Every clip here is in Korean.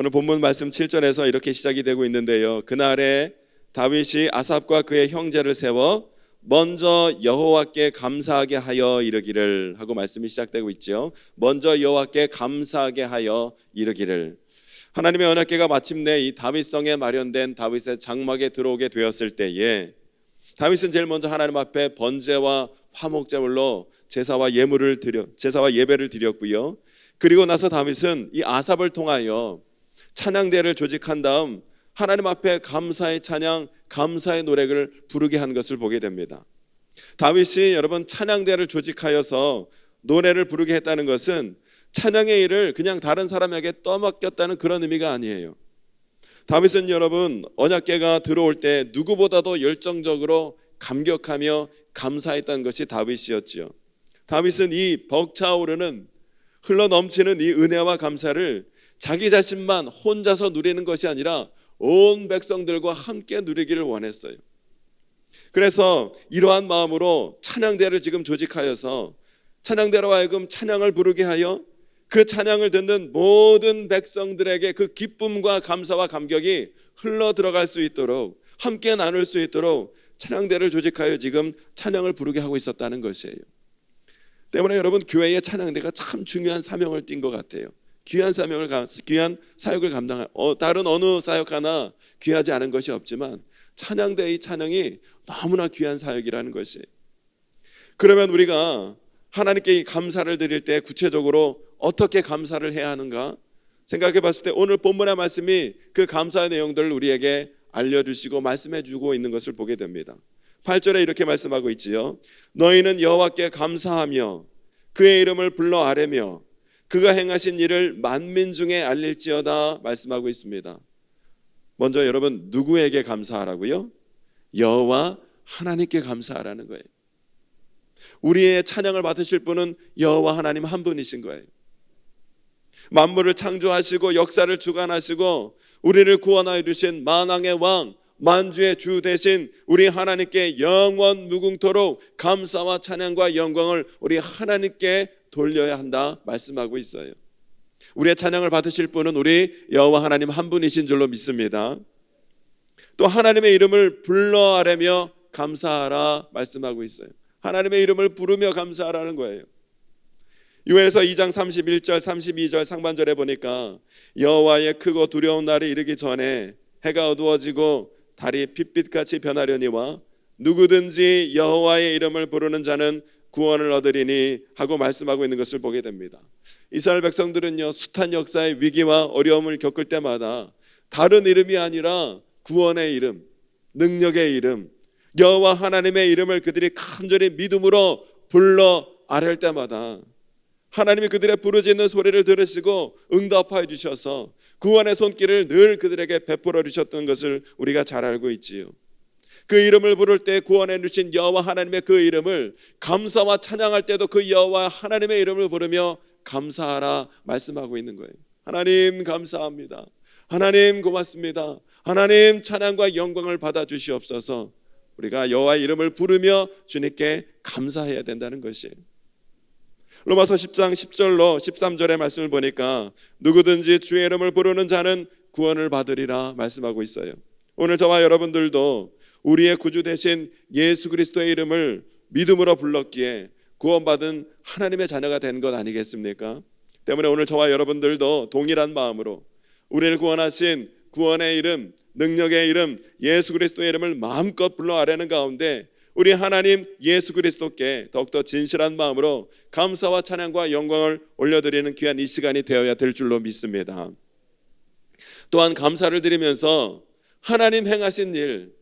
오늘 본문 말씀 7절에서 이렇게 시작이 되고 있는데요. 그날에 다윗이 아삽과 그의 형제를 세워 먼저 여호와께 감사하게 하여 이르기를 하고 말씀이 시작되고 있죠. 먼저 여호와께 감사하게 하여 이르기를. 하나님의 언약궤가 마침내 이 다윗성에 마련된 다윗의 장막에 들어오게 되었을 때에 다윗은 제일 먼저 하나님 앞에 번제와 화목제물로 제사와 예배를 드렸고요. 그리고 나서 다윗은 이 아삽을 통하여 찬양대를 조직한 다음 하나님 앞에 감사의 찬양, 감사의 노래를 부르게 한 것을 보게 됩니다. 다윗이 여러분 찬양대를 조직하여서 노래를 부르게 했다는 것은 찬양의 일을 그냥 다른 사람에게 떠맡겼다는 그런 의미가 아니에요. 다윗은 여러분 언약궤가 들어올 때 누구보다도 열정적으로 감격하며 감사했던 것이 다윗이었지요. 다윗은 이 벅차오르는 흘러넘치는 이 은혜와 감사를 자기 자신만 혼자서 누리는 것이 아니라 온 백성들과 함께 누리기를 원했어요. 그래서 이러한 마음으로 찬양대를 지금 조직하여서 찬양대로 하여금 찬양을 부르게 하여 그 찬양을 듣는 모든 백성들에게 그 기쁨과 감사와 감격이 흘러 들어갈 수 있도록 함께 나눌 수 있도록 찬양대를 조직하여 지금 찬양을 부르게 하고 있었다는 것이에요. 때문에 여러분 교회의 찬양대가 참 중요한 사명을 띈 것 같아요. 귀한 사역을 감당할 다른 어느 사역 하나 귀하지 않은 것이 없지만 찬양대의 찬양이 너무나 귀한 사역이라는 것이에요. 그러면 우리가 하나님께 감사를 드릴 때 구체적으로 어떻게 감사를 해야 하는가 생각해 봤을 때 오늘 본문의 말씀이 그 감사의 내용들을 우리에게 알려주시고 말씀해 주고 있는 것을 보게 됩니다. 8절에 이렇게 말씀하고 있지요. 너희는 여호와께 감사하며 그의 이름을 불러 아뢰며 그가 행하신 일을 만민 중에 알릴지어다 말씀하고 있습니다. 먼저 여러분 누구에게 감사하라고요? 여호와 하나님께 감사하라는 거예요. 우리의 찬양을 받으실 분은 여호와 하나님 한 분이신 거예요. 만물을 창조하시고 역사를 주관하시고 우리를 구원하여 주신 만왕의 왕 만주의 주 되신 우리 하나님께 영원 무궁토록 감사와 찬양과 영광을 우리 하나님께 돌려야 한다 말씀하고 있어요. 우리의 찬양을 받으실 분은 우리 여호와 하나님 한 분이신 줄로 믿습니다. 또 하나님의 이름을 불러 아뢰며 감사하라 말씀하고 있어요. 하나님의 이름을 부르며 감사하라는 거예요. 요엘서 2장 31절 32절 상반절에 보니까 여호와의 크고 두려운 날이 이르기 전에 해가 어두워지고 달이 핏빛같이 변하려니와 누구든지 여호와의 이름을 부르는 자는 구원을 얻으리니 하고 말씀하고 있는 것을 보게 됩니다. 이스라엘 백성들은요 숱한 역사의 위기와 어려움을 겪을 때마다 다른 이름이 아니라 구원의 이름, 능력의 이름, 여호와 하나님의 이름을 그들이 간절히 믿음으로 불러 아뢰을 때마다 하나님이 그들의 부르짖는 소리를 들으시고 응답하여 주셔서 구원의 손길을 늘 그들에게 베풀어 주셨던 것을 우리가 잘 알고 있지요. 그 이름을 부를 때 구원해 주신 여호와 하나님의 그 이름을 감사와 찬양할 때도 그 여호와 하나님의 이름을 부르며 감사하라 말씀하고 있는 거예요. 하나님 감사합니다. 하나님 고맙습니다. 하나님 찬양과 영광을 받아 주시옵소서. 우리가 여호와의 이름을 부르며 주님께 감사해야 된다는 것이에요. 로마서 10장 10절로 13절의 말씀을 보니까 누구든지 주의 이름을 부르는 자는 구원을 받으리라 말씀하고 있어요. 오늘 저와 여러분들도 우리의 구주 되신 예수 그리스도의 이름을 믿음으로 불렀기에 구원받은 하나님의 자녀가 된 것 아니겠습니까? 때문에 오늘 저와 여러분들도 동일한 마음으로 우리를 구원하신 구원의 이름, 능력의 이름, 예수 그리스도의 이름을 마음껏 불러 아뢰는 가운데 우리 하나님 예수 그리스도께 더욱더 진실한 마음으로 감사와 찬양과 영광을 올려드리는 귀한 이 시간이 되어야 될 줄로 믿습니다. 또한 감사를 드리면서 하나님 행하신 일,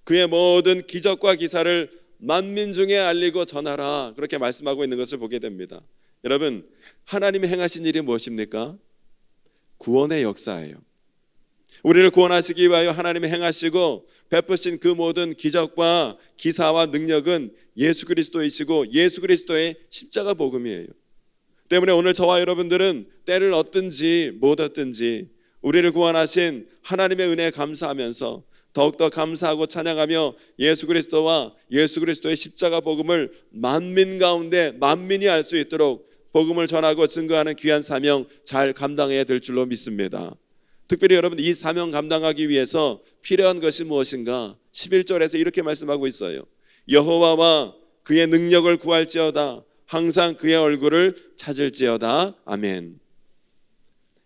그의 모든 기적과 기사를 만민 중에 알리고 전하라 그렇게 말씀하고 있는 것을 보게 됩니다. 여러분 하나님이 행하신 일이 무엇입니까? 구원의 역사예요. 우리를 구원하시기 위하여 하나님이 행하시고 베푸신 그 모든 기적과 기사와 능력은 예수 그리스도이시고 예수 그리스도의 십자가 복음이에요. 때문에 오늘 저와 여러분들은 때를 얻든지 못 얻든지 우리를 구원하신 하나님의 은혜에 감사하면서 더욱더 감사하고 찬양하며 예수 그리스도와 예수 그리스도의 십자가 복음을 만민 가운데 만민이 알 수 있도록 복음을 전하고 증거하는 귀한 사명 잘 감당해야 될 줄로 믿습니다. 특별히 여러분 이 사명 감당하기 위해서 필요한 것이 무엇인가? 11절에서 이렇게 말씀하고 있어요. 여호와와 그의 능력을 구할지어다. 항상 그의 얼굴을 찾을지어다. 아멘.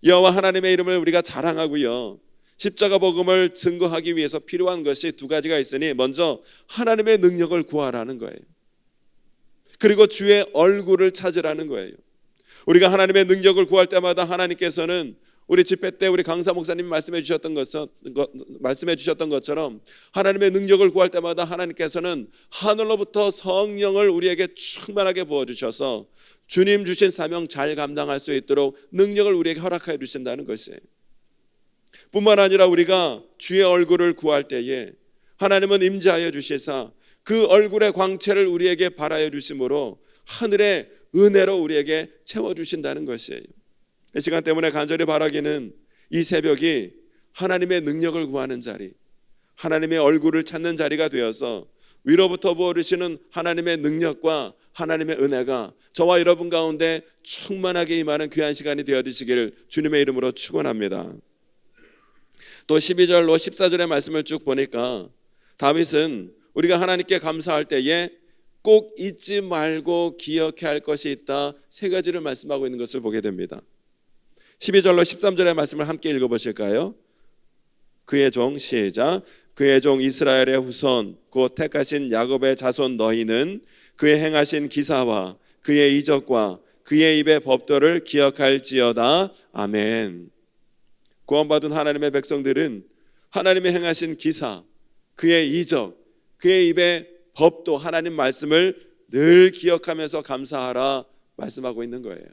여호와 하나님의 이름을 우리가 자랑하고요, 십자가 복음을 증거하기 위해서 필요한 것이 두 가지가 있으니, 먼저 하나님의 능력을 구하라는 거예요. 그리고 주의 얼굴을 찾으라는 거예요. 우리가 하나님의 능력을 구할 때마다 하나님께서는 우리 집회 때 우리 강사 목사님이 말씀해 주셨던 것처럼 하나님의 능력을 구할 때마다 하나님께서는 하늘로부터 성령을 우리에게 충만하게 부어주셔서 주님 주신 사명 잘 감당할 수 있도록 능력을 우리에게 허락해 주신다는 것이에요. 뿐만 아니라 우리가 주의 얼굴을 구할 때에 하나님은 임재하여 주시사 그 얼굴의 광채를 우리에게 발하여 주심으로 하늘의 은혜로 우리에게 채워주신다는 것이에요. 이 시간 때문에 간절히 바라기는 이 새벽이 하나님의 능력을 구하는 자리, 하나님의 얼굴을 찾는 자리가 되어서 위로부터 부어주시는 하나님의 능력과 하나님의 은혜가 저와 여러분 가운데 충만하게 임하는 귀한 시간이 되어주시기를 주님의 이름으로 축원합니다. 또 12절로 14절의 말씀을 쭉 보니까 다윗은 우리가 하나님께 감사할 때에 꼭 잊지 말고 기억해야 할 것이 있다, 세 가지를 말씀하고 있는 것을 보게 됩니다. 12절로 13절의 말씀을 함께 읽어보실까요? 그의 종, 시작. 그의 종 이스라엘의 후손 곧 택하신 야곱의 자손 너희는 그의 행하신 기사와 그의 이적과 그의 입의 법도를 기억할지어다. 아멘. 구원받은 하나님의 백성들은 하나님의 행하신 기사, 그의 이적, 그의 입의 법도, 하나님 말씀을 늘 기억하면서 감사하라 말씀하고 있는 거예요.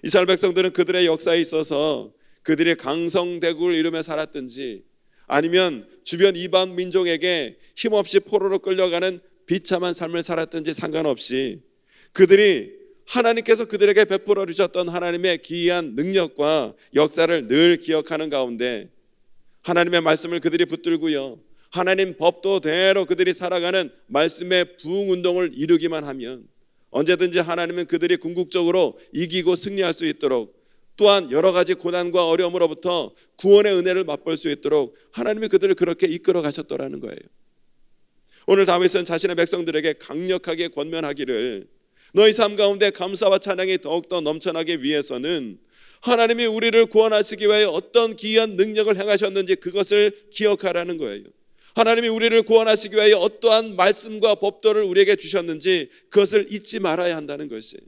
이스라엘 백성들은 그들의 역사에 있어서 그들이 강성대국을 이루며 살았든지 아니면 주변 이방 민족에게 힘없이 포로로 끌려가는 비참한 삶을 살았든지 상관없이 그들이 하나님께서 그들에게 베풀어 주셨던 하나님의 기이한 능력과 역사를 늘 기억하는 가운데 하나님의 말씀을 그들이 붙들고요, 하나님 법도대로 그들이 살아가는 말씀의 부흥운동을 이루기만 하면 언제든지 하나님은 그들이 궁극적으로 이기고 승리할 수 있도록, 또한 여러 가지 고난과 어려움으로부터 구원의 은혜를 맛볼 수 있도록 하나님이 그들을 그렇게 이끌어 가셨더라는 거예요. 오늘 다윗은 자신의 백성들에게 강력하게 권면하기를, 너희 삶 가운데 감사와 찬양이 더욱더 넘쳐나기 위해서는 하나님이 우리를 구원하시기 위해 어떤 기이한 능력을 행하셨는지 그것을 기억하라는 거예요. 하나님이 우리를 구원하시기 위해 어떠한 말씀과 법도를 우리에게 주셨는지 그것을 잊지 말아야 한다는 것이에요.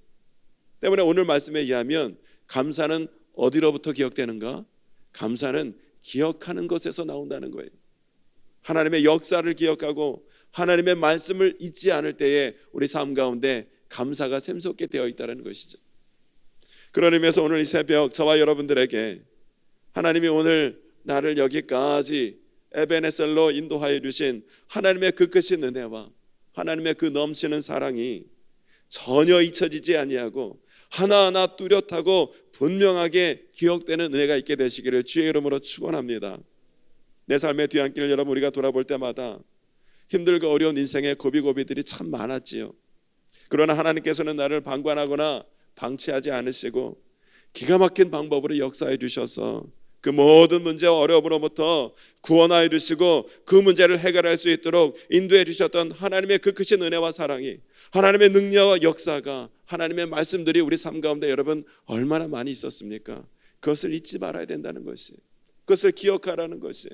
때문에 오늘 말씀에 의하면 감사는 어디로부터 기억되는가? 감사는 기억하는 것에서 나온다는 거예요. 하나님의 역사를 기억하고 하나님의 말씀을 잊지 않을 때에 우리 삶 가운데 감사가 샘솟게 되어 있다는 것이죠. 그런 의미에서 오늘 이 새벽 저와 여러분들에게 하나님이 오늘 나를 여기까지 에베네셀로 인도하여 주신 하나님의 그 크신 은혜와 하나님의 그 넘치는 사랑이 전혀 잊혀지지 아니하고 하나하나 뚜렷하고 분명하게 기억되는 은혜가 있게 되시기를 주의 이름으로 축원합니다. 내 삶의 뒤안길을 여러분 우리가 돌아볼 때마다 힘들고 어려운 인생의 고비고비들이 참 많았지요. 그러나 하나님께서는 나를 방관하거나 방치하지 않으시고 기가 막힌 방법으로 역사해 주셔서 그 모든 문제와 어려움으로부터 구원하여 주시고 그 문제를 해결할 수 있도록 인도해 주셨던 하나님의 그 크신 은혜와 사랑이, 하나님의 능력과 역사가, 하나님의 말씀들이 우리 삶 가운데 여러분 얼마나 많이 있었습니까? 그것을 잊지 말아야 된다는 것이, 그것을 기억하라는 것이.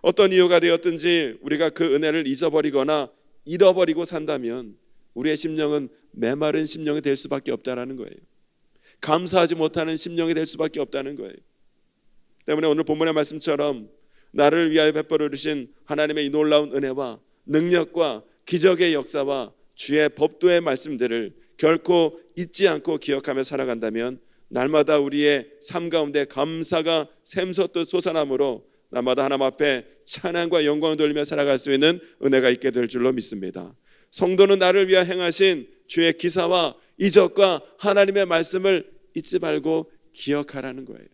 어떤 이유가 되었든지 우리가 그 은혜를 잊어버리거나 잃어버리고 산다면 우리의 심령은 메마른 심령이 될 수밖에 없다는 거예요. 감사하지 못하는 심령이 될 수밖에 없다는 거예요. 때문에 오늘 본문의 말씀처럼 나를 위하여 베풀어 주신 하나님의 이 놀라운 은혜와 능력과 기적의 역사와 주의 법도의 말씀들을 결코 잊지 않고 기억하며 살아간다면 날마다 우리의 삶 가운데 감사가 샘솟듯 솟아나므로 날마다 하나님 앞에 찬양과 영광을 돌리며 살아갈 수 있는 은혜가 있게 될 줄로 믿습니다. 성도는 나를 위하여 행하신 주의 기사와 이적과 하나님의 말씀을 잊지 말고 기억하라는 거예요.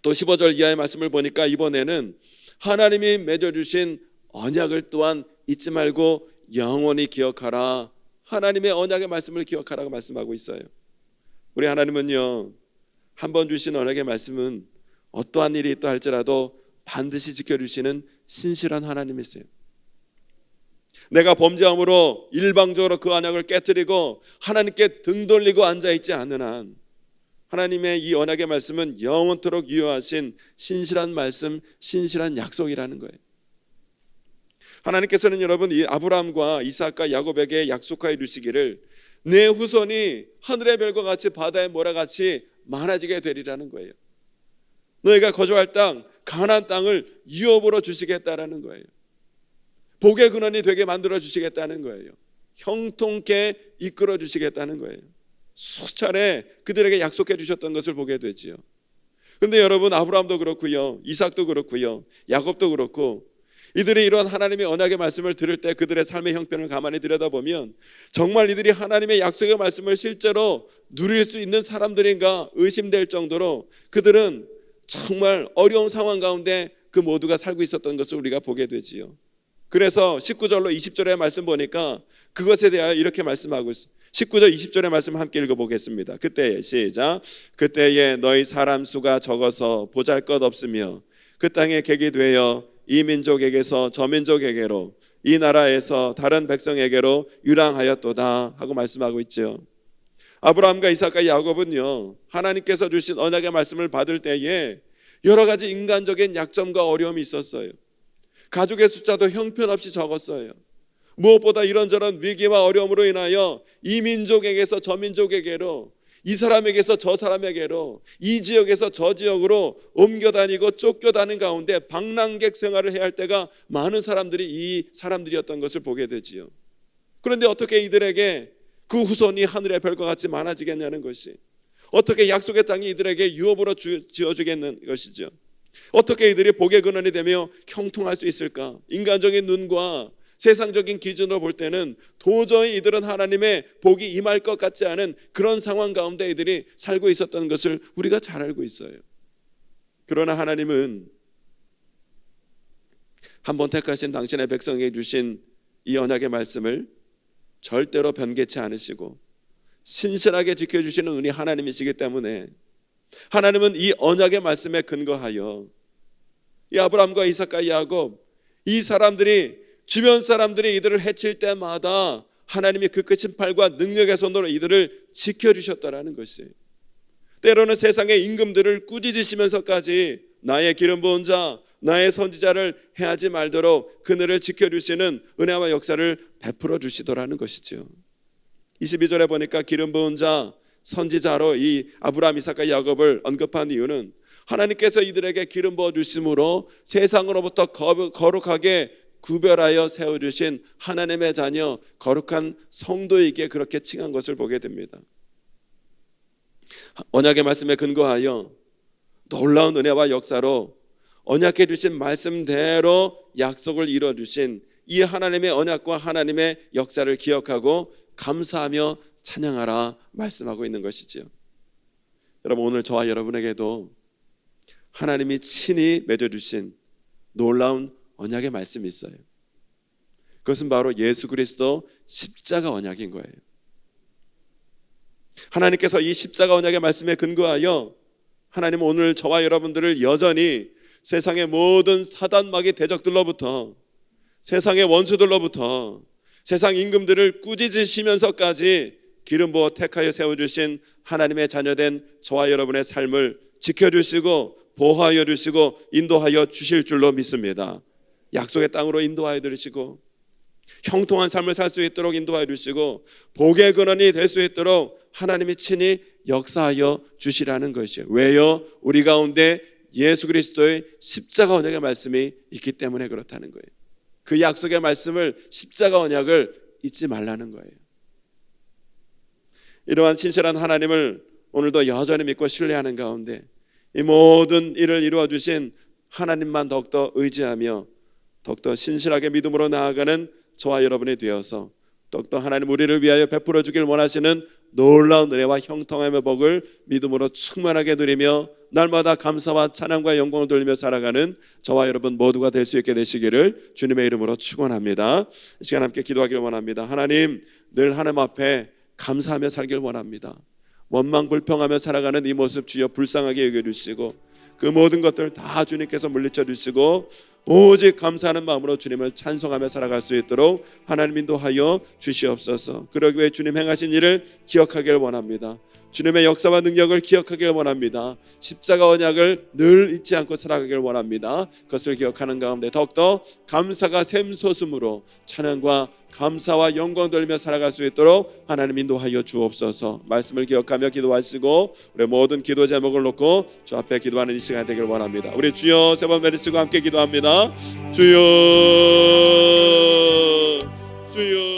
또 15절 이하의 말씀을 보니까 이번에는 하나님이 맺어주신 언약을 또한 잊지 말고 영원히 기억하라, 하나님의 언약의 말씀을 기억하라고 말씀하고 있어요. 우리 하나님은요 한 번 주신 언약의 말씀은 어떠한 일이 있다 할지라도 반드시 지켜주시는 신실한 하나님이세요. 내가 범죄함으로 일방적으로 그 언약을 깨뜨리고 하나님께 등 돌리고 앉아있지 않는 한 하나님의 이 언약의 말씀은 영원토록 유효하신 신실한 말씀, 신실한 약속이라는 거예요. 하나님께서는 여러분 이 아브라함과 이삭과 야곱에게 약속하여 주시기를 내 후손이 하늘의 별과 같이 바다의 모래와 같이 많아지게 되리라는 거예요. 너희가 거주할 땅 가나안 땅을 유업으로 주시겠다라는 거예요. 복의 근원이 되게 만들어 주시겠다는 거예요. 형통케 이끌어 주시겠다는 거예요. 수차례 그들에게 약속해 주셨던 것을 보게 되지요. 그런데 여러분 아브라함도 그렇고요, 이삭도 그렇고요, 야곱도 그렇고 이들이 이런 하나님의 언약의 말씀을 들을 때 그들의 삶의 형편을 가만히 들여다보면 정말 이들이 하나님의 약속의 말씀을 실제로 누릴 수 있는 사람들인가 의심될 정도로 그들은 정말 어려운 상황 가운데 그 모두가 살고 있었던 것을 우리가 보게 되지요. 그래서 19절로 20절의 말씀 보니까 그것에 대하여 이렇게 말씀하고 있어요. 19절 20절의 말씀 함께 읽어보겠습니다. 그때에 시작. 그때에 너희 사람 수가 적어서 보잘것없으며 그 땅에 객이 되어 이 민족에게서 저 민족에게로 이 나라에서 다른 백성에게로 유랑하였도다 하고 말씀하고 있죠. 아브라함과 이삭과 야곱은요 하나님께서 주신 언약의 말씀을 받을 때에 여러 가지 인간적인 약점과 어려움이 있었어요. 가족의 숫자도 형편없이 적었어요. 무엇보다 이런저런 위기와 어려움으로 인하여 이 민족에게서 저 민족에게로, 이 사람에게서 저 사람에게로, 이 지역에서 저 지역으로 옮겨다니고 쫓겨다니는 가운데 방랑객 생활을 해야 할 때가 많은 사람들이 이 사람들이었던 것을 보게 되지요. 그런데 어떻게 이들에게 그 후손이 하늘의 별과 같이 많아지겠냐는 것이, 어떻게 약속의 땅이 이들에게 유업으로 지어주겠는 것이죠. 어떻게 이들이 복의 근원이 되며 형통할 수 있을까? 인간적인 눈과 세상적인 기준으로 볼 때는 도저히 이들은 하나님의 복이 임할 것 같지 않은 그런 상황 가운데 이들이 살고 있었던 것을 우리가 잘 알고 있어요. 그러나 하나님은 한번 택하신 당신의 백성에게 주신 이 언약의 말씀을 절대로 변개치 않으시고 신실하게 지켜주시는 은혜 하나님이시기 때문에 하나님은 이 언약의 말씀에 근거하여 이 아브라함과 이삭과 야곱, 이 사람들이, 주변 사람들이 이들을 해칠 때마다 하나님이 그 끝인 팔과 능력의 손으로 이들을 지켜주셨다라는 것이에요. 때로는 세상의 임금들을 꾸짖으시면서까지 나의 기름 부은 자, 나의 선지자를 해하지 말도록 그들을 지켜주시는 은혜와 역사를 베풀어 주시더라는 것이죠. 22절에 보니까 기름 부은 자, 선지자로 이 아브라함, 이삭과 야곱을 언급한 이유는 하나님께서 이들에게 기름 부어 주심으로 세상으로부터 거룩하게 구별하여 세워주신 하나님의 자녀, 거룩한 성도에게 그렇게 칭한 것을 보게 됩니다. 언약의 말씀에 근거하여 놀라운 은혜와 역사로 언약해 주신 말씀대로 약속을 이뤄주신 이 하나님의 언약과 하나님의 역사를 기억하고 감사하며 찬양하라 말씀하고 있는 것이지요. 여러분, 오늘 저와 여러분에게도 하나님이 친히 맺어주신 놀라운 언약의 말씀이 있어요. 그것은 바로 예수 그리스도 십자가 언약인 거예요. 하나님께서 이 십자가 언약의 말씀에 근거하여 하나님은 오늘 저와 여러분들을 여전히 세상의 모든 사단마귀 대적들로부터, 세상의 원수들로부터, 세상 임금들을 꾸짖으시면서까지 기름 부어 택하여 세워주신 하나님의 자녀된 저와 여러분의 삶을 지켜주시고 보호하여 주시고 인도하여 주실 줄로 믿습니다. 약속의 땅으로 인도하여 주시고 형통한 삶을 살 수 있도록 인도하여 주시고 복의 근원이 될 수 있도록 하나님이 친히 역사하여 주시라는 것이에요. 왜요? 우리 가운데 예수 그리스도의 십자가 언약의 말씀이 있기 때문에 그렇다는 거예요. 그 약속의 말씀을, 십자가 언약을 잊지 말라는 거예요. 이러한 신실한 하나님을 오늘도 여전히 믿고 신뢰하는 가운데 이 모든 일을 이루어 주신 하나님만 더욱더 의지하며 더욱더 신실하게 믿음으로 나아가는 저와 여러분이 되어서 더욱더 하나님 우리를 위하여 베풀어 주길 원하시는 놀라운 은혜와 형통함의 복을 믿음으로 충만하게 누리며 날마다 감사와 찬양과 영광을 돌리며 살아가는 저와 여러분 모두가 될 수 있게 되시기를 주님의 이름으로 축원합니다. 이 시간 함께 기도하기를 원합니다. 하나님, 늘 하나님 앞에 감사하며 살기를 원합니다. 원망 불평하며 살아가는 이 모습 주여 불쌍하게 여겨주시고 그 모든 것들 다 주님께서 물리쳐 주시고 오직 감사하는 마음으로 주님을 찬송하며 살아갈 수 있도록 하나님 인도하여 주시옵소서. 그러기 위해 주님 행하신 일을 기억하기를 원합니다. 주님의 역사와 능력을 기억하기를 원합니다. 십자가 언약을 늘 잊지 않고 살아가기를 원합니다. 그것을 기억하는 가운데 더욱더 감사가 샘솟음으로 찬양과 감사와 영광 돌리며 살아갈 수 있도록 하나님 인도하여 주옵소서. 말씀을 기억하며 기도하시고 우리 모든 기도 제목을 놓고 주 앞에 기도하는 이 시간이 되길 원합니다. 우리 주여 세 번 외치고 함께 기도합니다. 주여 주여